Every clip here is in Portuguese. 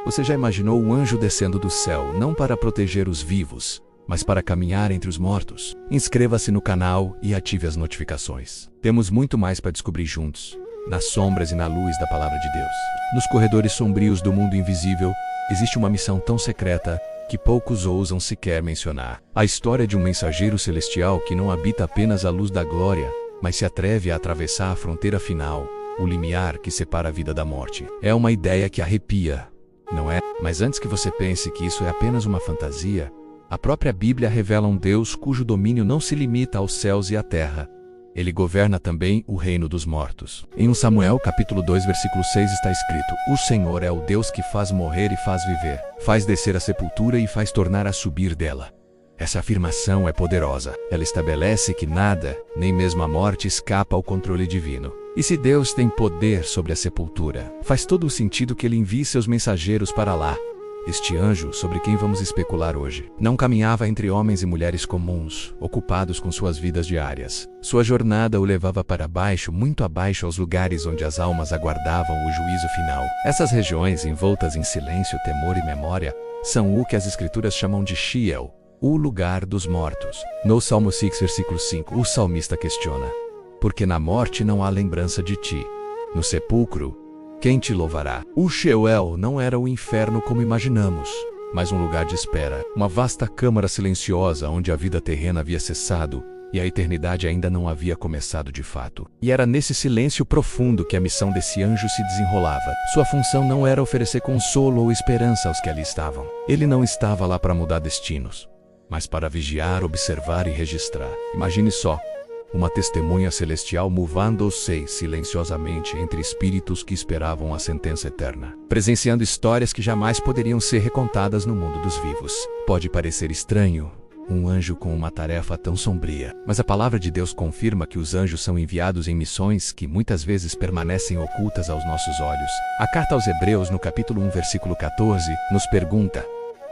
Você já imaginou um anjo descendo do céu não para proteger os vivos, mas para caminhar entre os mortos? Inscreva-se no canal e ative as notificações. Temos muito mais para descobrir juntos, nas sombras e na luz da Palavra de Deus. Nos corredores sombrios do mundo invisível, existe uma missão tão secreta que poucos ousam sequer mencionar. A história de um mensageiro celestial que não habita apenas a luz da glória, mas se atreve a atravessar a fronteira final, o limiar que separa a vida da morte. É uma ideia que arrepia, não é? Mas antes que você pense que isso é apenas uma fantasia, a própria Bíblia revela um Deus cujo domínio não se limita aos céus e à terra. Ele governa também o reino dos mortos. Em 1 Samuel capítulo 2, versículo 6 está escrito: O Senhor é o Deus que faz morrer e faz viver, faz descer a sepultura e faz tornar a subir dela. Essa afirmação é poderosa. Ela estabelece que nada, nem mesmo a morte, escapa ao controle divino. E se Deus tem poder sobre a sepultura, faz todo o sentido que ele envie seus mensageiros para lá. Este anjo, sobre quem vamos especular hoje, não caminhava entre homens e mulheres comuns, ocupados com suas vidas diárias. Sua jornada o levava para baixo, muito abaixo, aos lugares onde as almas aguardavam o juízo final. Essas regiões, envoltas em silêncio, temor e memória, são o que as escrituras chamam de Sheol, o lugar dos mortos. No Salmo 6, versículo 5, o salmista questiona: porque na morte não há lembrança de ti. No sepulcro, quem te louvará? O Sheol não era o inferno como imaginamos, mas um lugar de espera, uma vasta câmara silenciosa onde a vida terrena havia cessado e a eternidade ainda não havia começado de fato. E era nesse silêncio profundo que a missão desse anjo se desenrolava. Sua função não era oferecer consolo ou esperança aos que ali estavam. Ele não estava lá para mudar destinos, mas para vigiar, observar e registrar. Imagine só, uma testemunha celestial movendo-se silenciosamente entre espíritos que esperavam a sentença eterna, presenciando histórias que jamais poderiam ser recontadas no mundo dos vivos. Pode parecer estranho, um anjo com uma tarefa tão sombria, mas a palavra de Deus confirma que os anjos são enviados em missões que muitas vezes permanecem ocultas aos nossos olhos. A carta aos Hebreus, no capítulo 1, versículo 14, nos pergunta: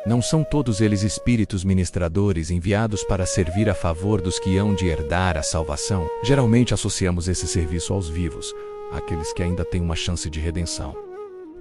não são todos eles espíritos ministradores enviados para servir a favor dos que hão de herdar a salvação? Geralmente associamos esse serviço aos vivos, àqueles que ainda têm uma chance de redenção.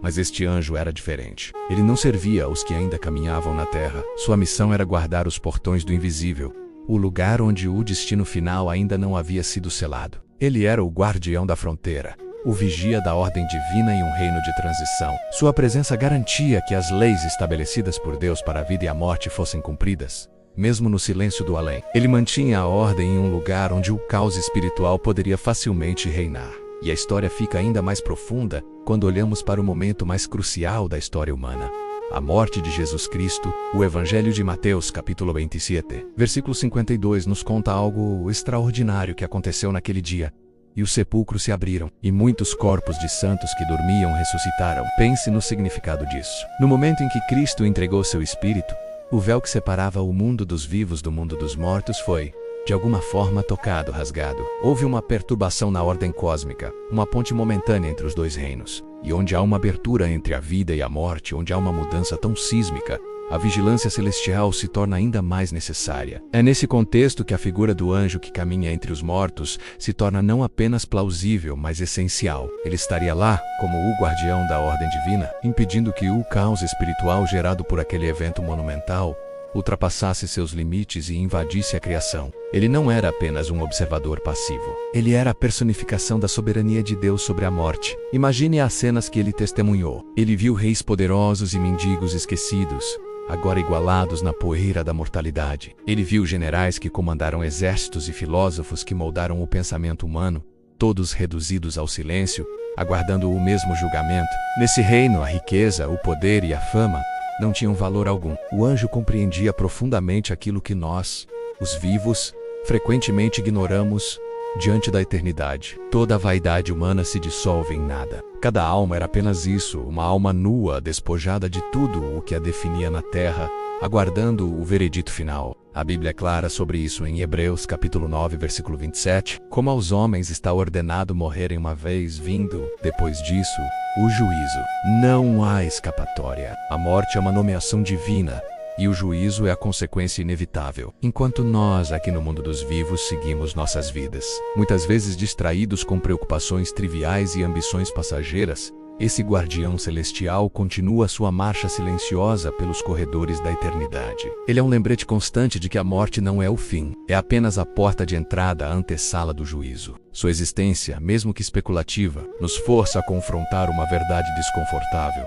Mas este anjo era diferente. Ele não servia aos que ainda caminhavam na terra. Sua missão era guardar os portões do invisível, o lugar onde o destino final ainda não havia sido selado. Ele era o guardião da fronteira, o vigia da ordem divina em um reino de transição. Sua presença garantia que as leis estabelecidas por Deus para a vida e a morte fossem cumpridas, mesmo no silêncio do além. Ele mantinha a ordem em um lugar onde o caos espiritual poderia facilmente reinar. E a história fica ainda mais profunda quando olhamos para o momento mais crucial da história humana: a morte de Jesus Cristo. O Evangelho de Mateus, capítulo 27, versículo 52, nos conta algo extraordinário que aconteceu naquele dia. E os sepulcros se abriram, e muitos corpos de santos que dormiam ressuscitaram. Pense no significado disso. No momento em que Cristo entregou seu Espírito, o véu que separava o mundo dos vivos do mundo dos mortos foi, de alguma forma, tocado, rasgado. Houve uma perturbação na ordem cósmica, uma ponte momentânea entre os dois reinos. E onde há uma abertura entre a vida e a morte, onde há uma mudança tão sísmica, a vigilância celestial se torna ainda mais necessária. É nesse contexto que a figura do anjo que caminha entre os mortos se torna não apenas plausível, mas essencial. Ele estaria lá como o guardião da ordem divina, impedindo que o caos espiritual gerado por aquele evento monumental ultrapassasse seus limites e invadisse a criação. Ele não era apenas um observador passivo. Ele era a personificação da soberania de Deus sobre a morte. Imagine as cenas que ele testemunhou. Ele viu reis poderosos e mendigos esquecidos, agora igualados na poeira da mortalidade. Ele viu generais que comandaram exércitos e filósofos que moldaram o pensamento humano, todos reduzidos ao silêncio, aguardando o mesmo julgamento. Nesse reino, a riqueza, o poder e a fama não tinham valor algum. O anjo compreendia profundamente aquilo que nós, os vivos, frequentemente ignoramos diante da eternidade. Toda a vaidade humana se dissolve em nada. Cada alma era apenas isso, uma alma nua, despojada de tudo o que a definia na terra, aguardando o veredito final. A Bíblia é clara sobre isso em Hebreus capítulo 9, versículo 27. Como aos homens está ordenado morrerem uma vez, vindo, depois disso, o juízo. Não há escapatória. A morte é uma nomeação divina, e o juízo é a consequência inevitável. Enquanto nós, aqui no mundo dos vivos, seguimos nossas vidas, muitas vezes distraídos com preocupações triviais e ambições passageiras, esse guardião celestial continua sua marcha silenciosa pelos corredores da eternidade. Ele é um lembrete constante de que a morte não é o fim, é apenas a porta de entrada à antessala do juízo. Sua existência, mesmo que especulativa, nos força a confrontar uma verdade desconfortável.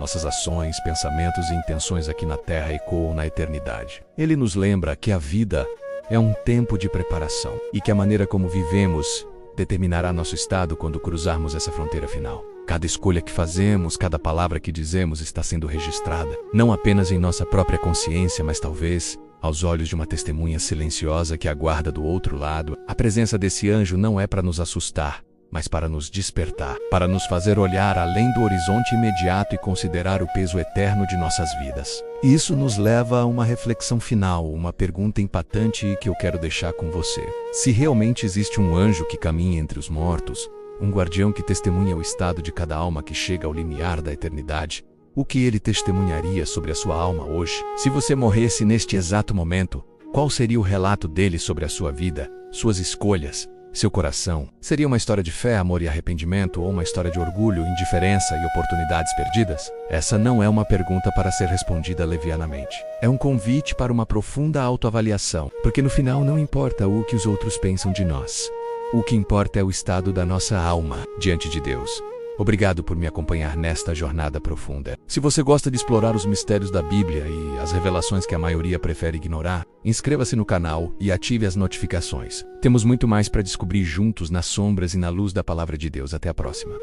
Nossas ações, pensamentos e intenções aqui na Terra ecoam na eternidade. Ele nos lembra que a vida é um tempo de preparação e que a maneira como vivemos determinará nosso estado quando cruzarmos essa fronteira final. Cada escolha que fazemos, cada palavra que dizemos está sendo registrada, não apenas em nossa própria consciência, mas talvez aos olhos de uma testemunha silenciosa que aguarda do outro lado. A presença desse anjo não é para nos assustar, mas para nos despertar, para nos fazer olhar além do horizonte imediato e considerar o peso eterno de nossas vidas. Isso nos leva a uma reflexão final, uma pergunta impactante que eu quero deixar com você. Se realmente existe um anjo que caminha entre os mortos, um guardião que testemunha o estado de cada alma que chega ao limiar da eternidade, o que ele testemunharia sobre a sua alma hoje? Se você morresse neste exato momento, qual seria o relato dele sobre a sua vida, suas escolhas, seu coração? Seria uma história de fé, amor e arrependimento ou uma história de orgulho, indiferença e oportunidades perdidas? Essa não é uma pergunta para ser respondida levianamente. É um convite para uma profunda autoavaliação, porque no final não importa o que os outros pensam de nós. O que importa é o estado da nossa alma diante de Deus. Obrigado por me acompanhar nesta jornada profunda. Se você gosta de explorar os mistérios da Bíblia e as revelações que a maioria prefere ignorar, inscreva-se no canal e ative as notificações. Temos muito mais para descobrir juntos nas sombras e na luz da Palavra de Deus. Até a próxima.